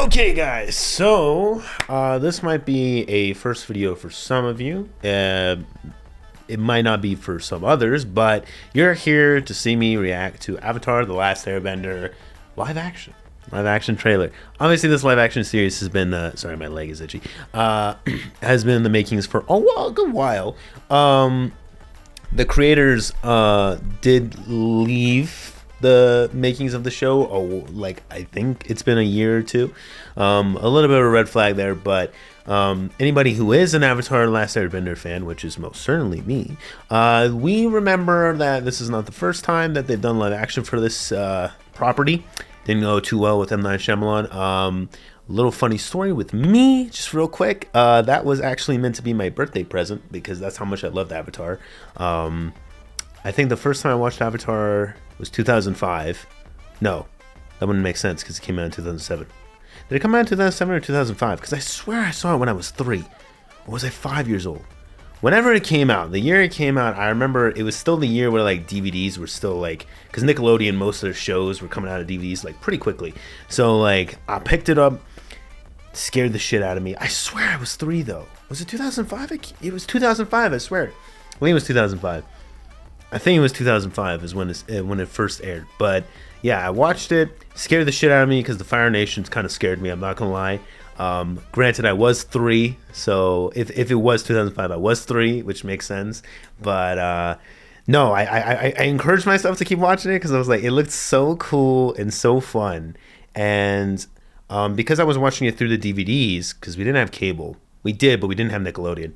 Okay, guys, so this might be a first video for some of you. It might not be for some others, but you're here to see me react to Avatar: The Last Airbender live action trailer. Obviously, this live action series has been sorry, my leg is itchy. Has been in the makings for a good while. The creators did leave the makings of the show, like I think it's been a year or two. A little bit of a red flag there, but anybody who is an Avatar: Last Airbender fan, which is most certainly me, we remember that this is not the first time that they've done live action for this property. Didn't go too well with M. Night Shyamalan. Little funny story with me, just real quick. That was actually meant to be my birthday present because that's how much I loved Avatar. I think the first time I watched Avatar was 2005. No, that wouldn't make sense because it came out in 2007. Did it come out in 2007 or 2005? Because I swear I saw it when I was 3. Or was I 5 years old? Whenever it came out, the year it came out, I remember it was still the year where like DVDs were still like, because Nickelodeon, most of their shows were coming out of DVDs like pretty quickly. So like I picked it up, scared the shit out of me. I swear I was 3 though. Was it 2005? It was 2005, I swear. I think it was 2005. I think it was 2005 is when it first aired. But yeah, I watched it, scared the shit out of me because the Fire Nations kind of scared me, I'm not gonna lie. Granted, I was 3, so if it was 2005, I was 3, which makes sense. But no, I encouraged myself to keep watching it because I was like, it looked so cool and so fun. And because I was watching it through the DVDs, because we didn't have cable. We did, but we didn't have Nickelodeon.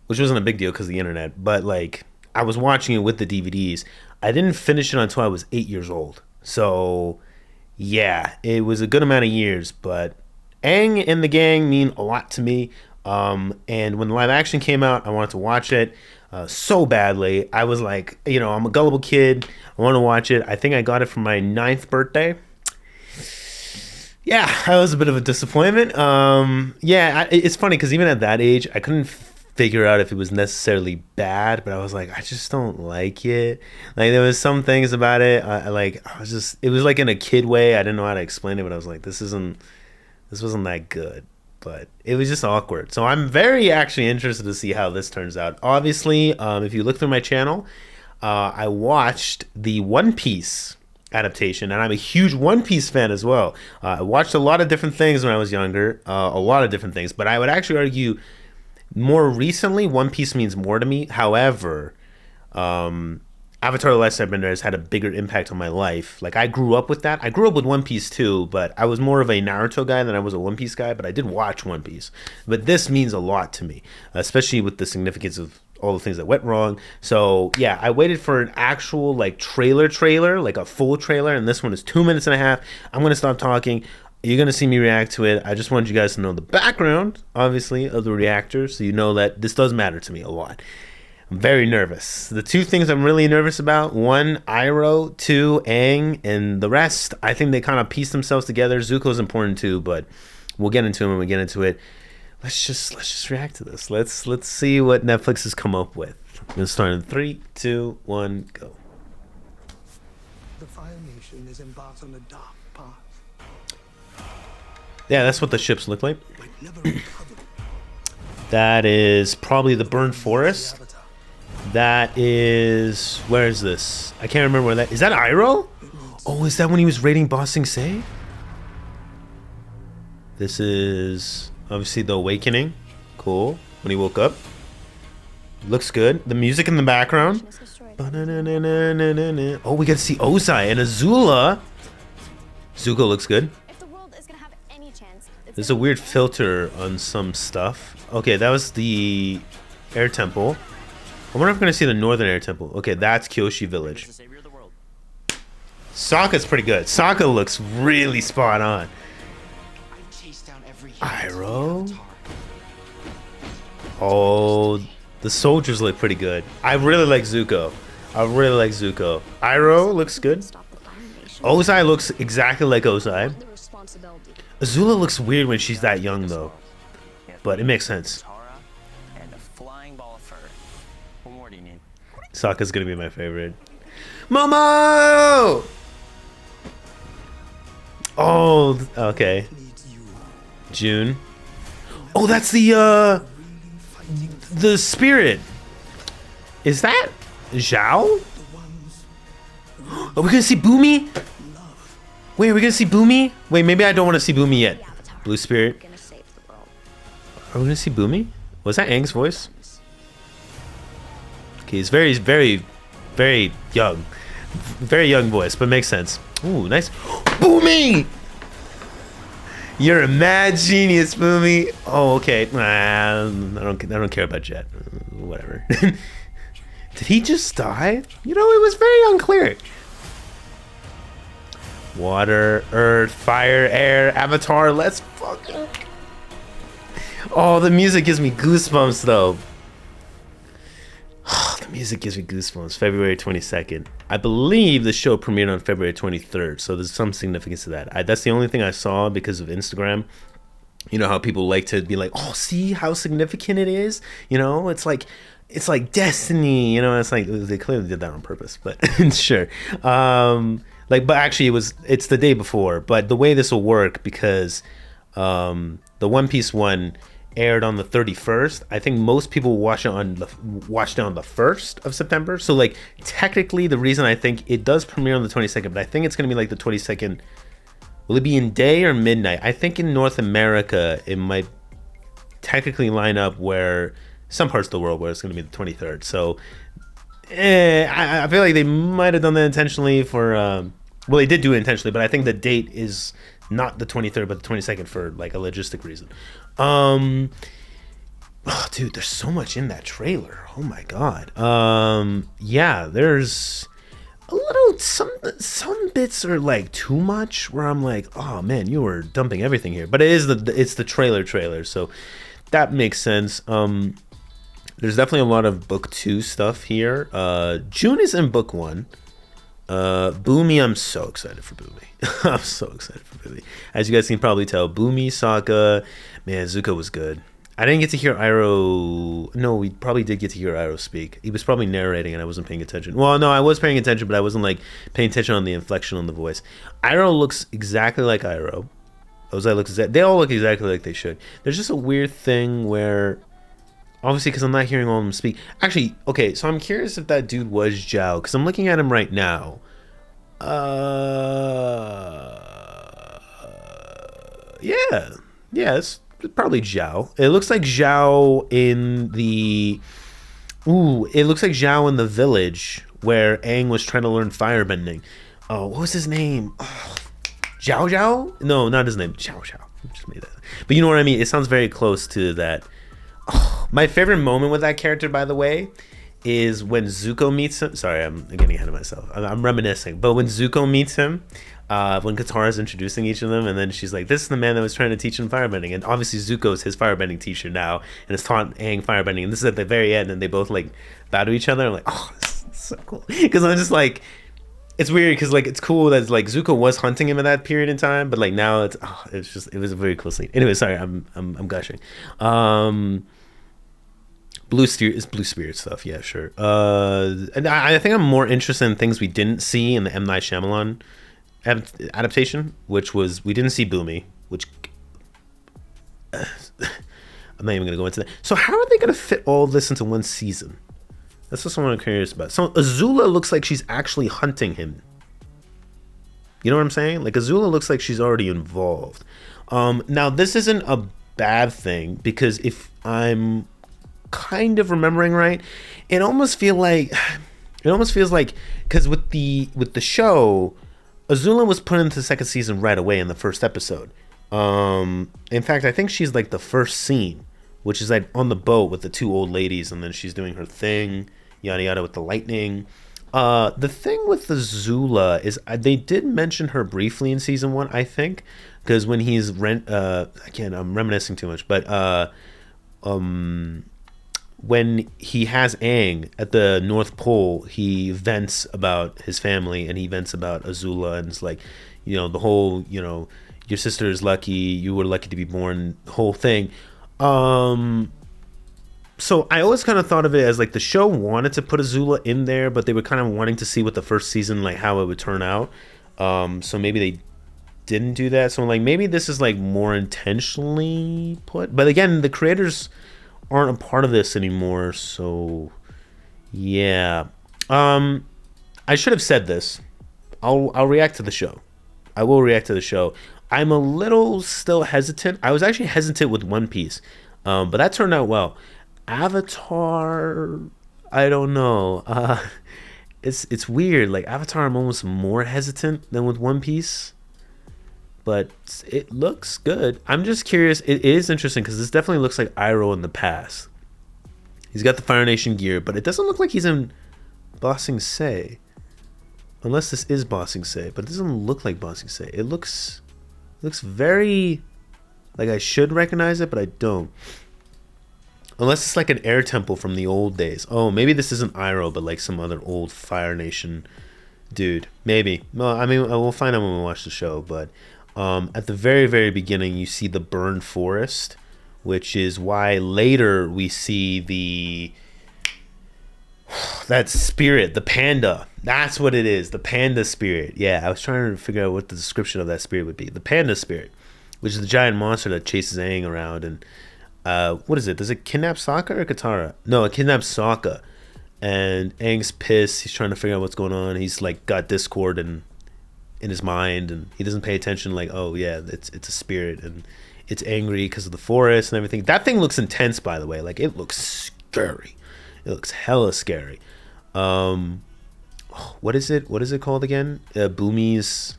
Which wasn't a big deal because of the internet, but like I was watching it with the DVDs. I didn't finish it until I was 8 years old. So yeah, it was a good amount of years, but Aang and the gang mean a lot to me. And when the live action came out, I wanted to watch it so badly. I was like, you know, I'm a gullible kid. I want to watch it. I think I got it for my 9th birthday. Yeah, that was a bit of a disappointment. Yeah, it's funny because even at that age, I couldn't figure out if it was necessarily bad, but I was like, I just don't like it. Like there was some things about it, it was like in a kid way. I didn't know how to explain it, but I was like, this wasn't that good. But it was just awkward. So I'm very actually interested to see how this turns out. Obviously, if you look through my channel, I watched the One Piece adaptation, and I'm a huge One Piece fan as well. I watched a lot of different things when I was younger, a lot of different things, but I would actually argue more recently, One Piece means more to me. However, Avatar: The Last Airbender has had a bigger impact on my life. Like, I grew up with that. I grew up with One Piece too, but I was more of a Naruto guy than I was a One Piece guy, but I did watch One Piece. But this means a lot to me, especially with the significance of all the things that went wrong. So, yeah, I waited for an actual, like, trailer, like a full trailer, and this one is 2 minutes and a half. I'm going to stop talking. You're going to see me react to it. I just wanted you guys to know the background, obviously, of the reactor, so you know that this does matter to me a lot. I'm very nervous. The 2 things I'm really nervous about, 1, Iroh, 2, Aang, and the rest, I think they kind of piece themselves together. Zuko's important too, but we'll get into it when we get into it. Let's just react to this. Let's see what Netflix has come up with. I'm going to start in 3, 2, 1, go. The Fire Nation is embarked on a dark path. Yeah, that's what the ships look like. That is probably the burned forest. That is... Where is this? I can't remember where that... Is that Iroh? Oh, is that when he was raiding Ba Sing Se? This is obviously the awakening. Cool. When he woke up. Looks good. The music in the background. Oh, we get to see Ozai and Azula. Zuko looks good. There's a weird filter on some stuff. Okay, that was the air temple. I wonder if I'm going to see the northern air temple. Okay, that's Kyoshi Village. Sokka's pretty good. Sokka looks really spot on. Iroh? Oh, the soldiers look pretty good. I really like Zuko. Iroh looks good. Ozai looks exactly like Ozai. Azula looks weird when she's that young though, but it makes sense. Sokka's gonna be my favorite. Momo! Oh, okay. Needs you. June. Oh, that's the spirit. Is that Zhao? The ones Are we gonna see Boomy? love. Wait, are we gonna see Boomy? Wait, maybe I don't want to see Boomy yet. Avatar. Blue spirit. Gonna save the world. Are we gonna see Boomy? Was that Aang's voice? Okay, he's very, very, very young. Very young voice, but makes sense. Ooh, nice. Boomy! You're a mad genius, Boomy. Oh, okay. I don't care about Jet. Whatever. Did he just die? You know, it was very unclear. Water, earth, fire, air, avatar. Let's fucking. Oh, the music gives me goosebumps, though. The music gives me goosebumps. February 22nd. I believe the show premiered on February 23rd, so there's some significance to that. That's the only thing I saw because of Instagram. You know how people like to be like, "Oh, see how significant it is." You know, it's like destiny. You know, it's like they clearly did that on purpose, but sure. But actually, it's the day before. But the way this will work, because the One Piece one aired on the 31st. I think most people watched it on the 1st of September. So like technically, the reason I think it does premiere on the 22nd, but I think it's gonna be like the 22nd. Will it be in day or midnight? I think in North America it might technically line up where some parts of the world where it's gonna be the 23rd. So I feel like they might have done that intentionally for. Well, they did do it intentionally, but I think the date is not the 23rd, but the 22nd for like a logistic reason. Oh, dude, there's so much in that trailer. Oh my god. Yeah, there's a little some bits are like too much where I'm like, oh man, you were dumping everything here. But it's the trailer, so that makes sense. There's definitely a lot of book 2 stuff here. June is in book 1. Boomy, I'm so excited for Boomy. I'm so excited for Boomy. As you guys can probably tell, Boomy, Sokka, man, Zuko was good. I didn't get to hear Iroh. No, we probably did get to hear Iroh speak. He was probably narrating and I wasn't paying attention. Well, no, I was paying attention, but I wasn't like paying attention on the inflection on the voice. Iroh looks exactly like Iroh. They all look exactly like they should. There's just a weird thing where, obviously, because I'm not hearing all of them speak. Actually, okay, so I'm curious if that dude was Zhao, because I'm looking at him right now. Yeah, it's probably Zhao. It looks like Zhao in the. Ooh, it looks like Zhao in the village where Aang was trying to learn firebending. Oh, what was his name? Oh, Zhao? No, not his name. Zhao. I just made that. But you know what I mean? It sounds very close to that. Oh, my favorite moment with that character, by the way, is when Zuko meets him. Sorry, I'm getting ahead of myself. I'm reminiscing. But when Zuko meets him, when Katara's introducing each of them, and then she's like, this is the man that was trying to teach him firebending. And obviously Zuko's his firebending teacher now, and has taught Aang firebending. And this is at the very end, and they both like bow to each other. I'm like, oh, this is so cool. Because I'm just like, it's weird because like it's cool that like Zuko was hunting him at that period in time, but like now it was a very cool scene. Anyway, sorry, I'm gushing. Blue Spirit stuff, yeah, sure. And I think I'm more interested in things we didn't see in the M. Night Shyamalan adaptation, which was we didn't see Boomy, which I'm not even gonna go into that. So how are they gonna fit all this into one season? That's just what I'm curious about. So Azula looks like she's actually hunting him. You know what I'm saying? Like Azula looks like she's already involved. Now this isn't a bad thing because if I'm kind of remembering right, it almost feels like because with the show, Azula was put into the second season right away in the first episode. In fact, I think she's like the first scene, which is like on the boat with the two old ladies, and then she's doing her thing, yada yada, with the lightning. The thing with the Azula is they did mention her briefly in season 1, I think, because when he's again, I'm reminiscing too much, but when he has Aang at the North Pole, he vents about his family and he vents about Azula, and it's like, you know, the whole, you know, your sister is lucky, you were lucky to be born, the whole thing. So I always kind of thought of it as like the show wanted to put Azula in there, but they were kind of wanting to see what the first season, like how it would turn out. So maybe they didn't do that. So like maybe this is like more intentionally put. But again, the creators aren't a part of this anymore. So yeah. I should have said this. I'll react to the show. I will react to the show. I'm a little still hesitant. I was actually hesitant with One Piece, but that turned out well. Avatar, I don't know. It's weird. Like Avatar, I'm almost more hesitant than with One Piece, but it looks good. I'm just curious. It is interesting because this definitely looks like Iroh in the past. He's got the Fire Nation gear, but it doesn't look like he's in Ba Sing Se. Unless this is Ba Sing Se, but it doesn't look like Ba Sing Se. It looks very like I should recognize it, but I don't. Unless it's like an air temple from the old days. Oh, maybe this isn't Iroh, but like some other old Fire Nation dude. Maybe. Well, I mean, we'll find out when we watch the show. But at the very, very beginning, you see the burned forest, which is why later we see that spirit, the panda. That's what it is, the panda spirit. Yeah, I was trying to figure out what the description of that spirit would be. The panda spirit, which is the giant monster that chases Aang around. And what is it? Does it kidnap Sokka or Katara? No, it kidnaps Sokka. And Aang's pissed. He's trying to figure out what's going on. He's like got discord in his mind, and he doesn't pay attention. Like, oh yeah, it's a spirit, and it's angry because of the forest and everything. That thing looks intense, by the way. Like, it looks scary. It looks hella scary. What is it? What is it called again? Bumi's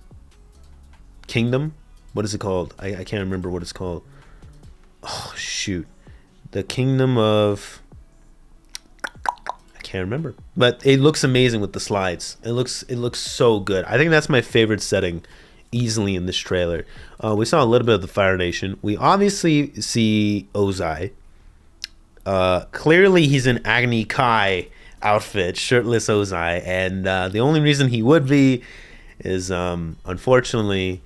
Kingdom? What is it called? I can't remember what it's called. Oh, shoot. The Kingdom of... I can't remember. But it looks amazing with the slides. It looks so good. I think that's my favorite setting easily in this trailer. We saw a little bit of the Fire Nation. We obviously see Ozai. Clearly he's in Agni Kai outfit, shirtless Ozai, and the only reason he would be is unfortunately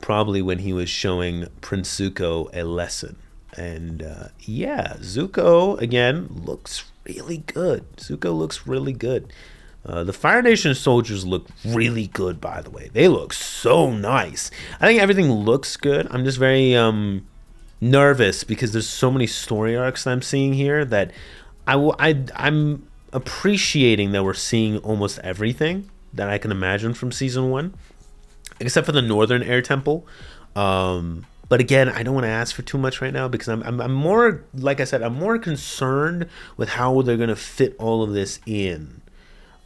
probably when he was showing Prince Zuko a lesson. And yeah, Zuko again looks really good. Zuko looks really good. The Fire Nation soldiers look really good, by the way. They look so nice. I think everything looks good. I'm just very nervous because there's so many story arcs that I'm seeing here that I'm appreciating that we're seeing almost everything that I can imagine from season 1, except for the Northern Air Temple. But again, I don't want to ask for too much right now because I'm more, like I said, I'm more concerned with how they're gonna fit all of this in.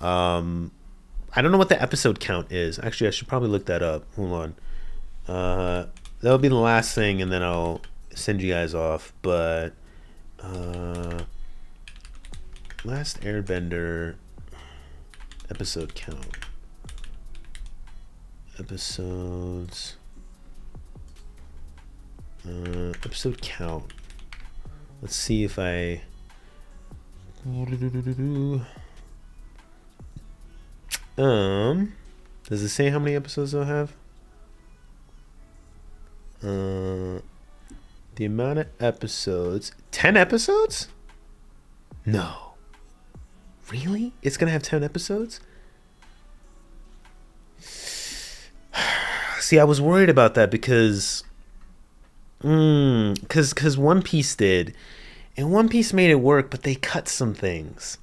I don't know what the episode count is. Actually, I should probably look that up. Hold on. That'll be the last thing, and then I'll send you guys off. But last Airbender episode count. Episodes. Episode count. Let's see if I. Does it say how many episodes they'll have? The amount of episodes. 10 episodes? No. Really? It's gonna have 10 episodes? See, I was worried about that because One Piece did, and One Piece made it work, but they cut some things.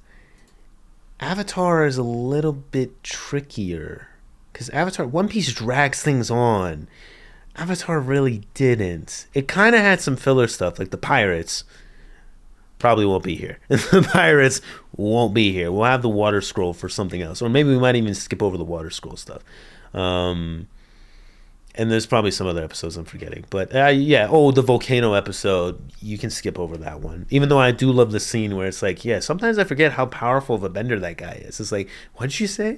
Avatar is a little bit trickier because One Piece drags things on. Avatar really didn't. It kind of had some filler stuff, like the pirates probably won't be here. The pirates won't be here. We'll have the water scroll for something else, or maybe we might even skip over the water scroll stuff. And there's probably some other episodes I'm forgetting. But yeah, the volcano episode, you can skip over that one. Even though I do love the scene where it's like, yeah, sometimes I forget how powerful of a bender that guy is. It's like, what did you say?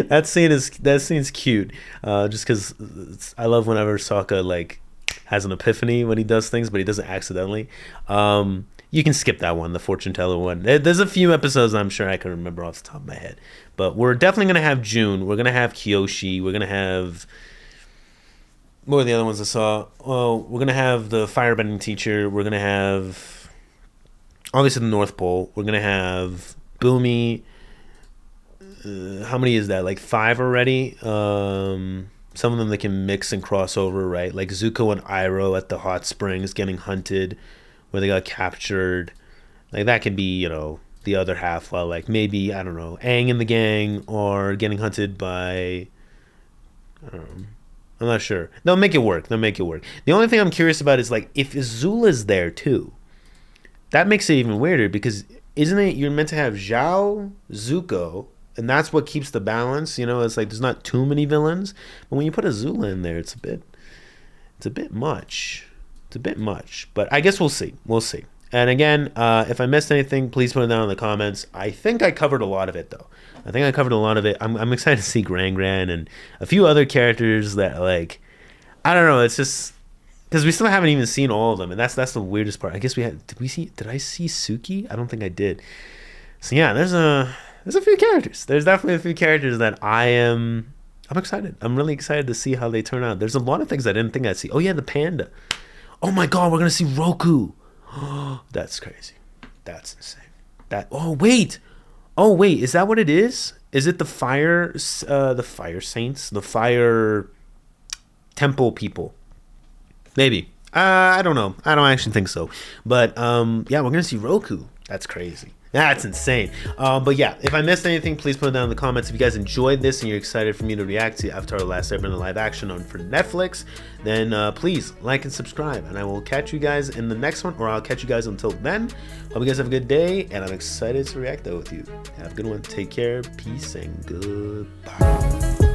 That scene's cute. Just because I love whenever Sokka like has an epiphany when he does things, but he doesn't accidentally. You can skip that one, the fortune teller one. There's a few episodes I'm sure I can remember off the top of my head. But we're definitely going to have June. We're going to have Kyoshi. We're going to have... What were the other ones I saw? Well, we're going to have the firebending teacher. We're going to have, obviously, the North Pole. We're going to have Boomy. How many is that? Like 5 already? some of them they can mix and cross over, right? Like Zuko and Iroh at the hot springs getting hunted, where they got captured. Like that could be, you know, the other half, while like maybe, I don't know, Aang and the gang or getting hunted by, I don't know, I'm not sure. They'll make it work. They'll make it work. The only thing I'm curious about is like if Azula's there too. That makes it even weirder because isn't it you're meant to have Zhao, Zuko, and that's what keeps the balance. You know, it's like there's not too many villains, but when you put Azula in there, it's a bit much. It's a bit much. But I guess we'll see. We'll see. And again, if I missed anything, please put it down in the comments. I think I covered a lot of it though. I think I covered a lot of it. I'm excited to see Gran and a few other characters that like, I don't know. It's just because we still haven't even seen all of them, and that's the weirdest part. I guess we had. Did I see Suki? I don't think I did. So yeah, there's a few characters. There's definitely a few characters that I'm excited. I'm really excited to see how they turn out. There's a lot of things I didn't think I'd see. Oh yeah, the panda. Oh my God, we're gonna see Roku. That's crazy. That's insane. Oh wait, is that what it is? Is it the fire saints, the fire temple people? Maybe. I don't know. I don't actually think so. But yeah, we're gonna see Roku. That's crazy. That's insane. But yeah, if I missed anything, please put it down in the comments. If you guys enjoyed this and you're excited for me to react to Avatar: The Last Airbender live action for Netflix, then please like and subscribe. And I will catch you guys in the next one, or I'll catch you guys until then. Hope you guys have a good day, and I'm excited to react with you. Have a good one. Take care. Peace and goodbye.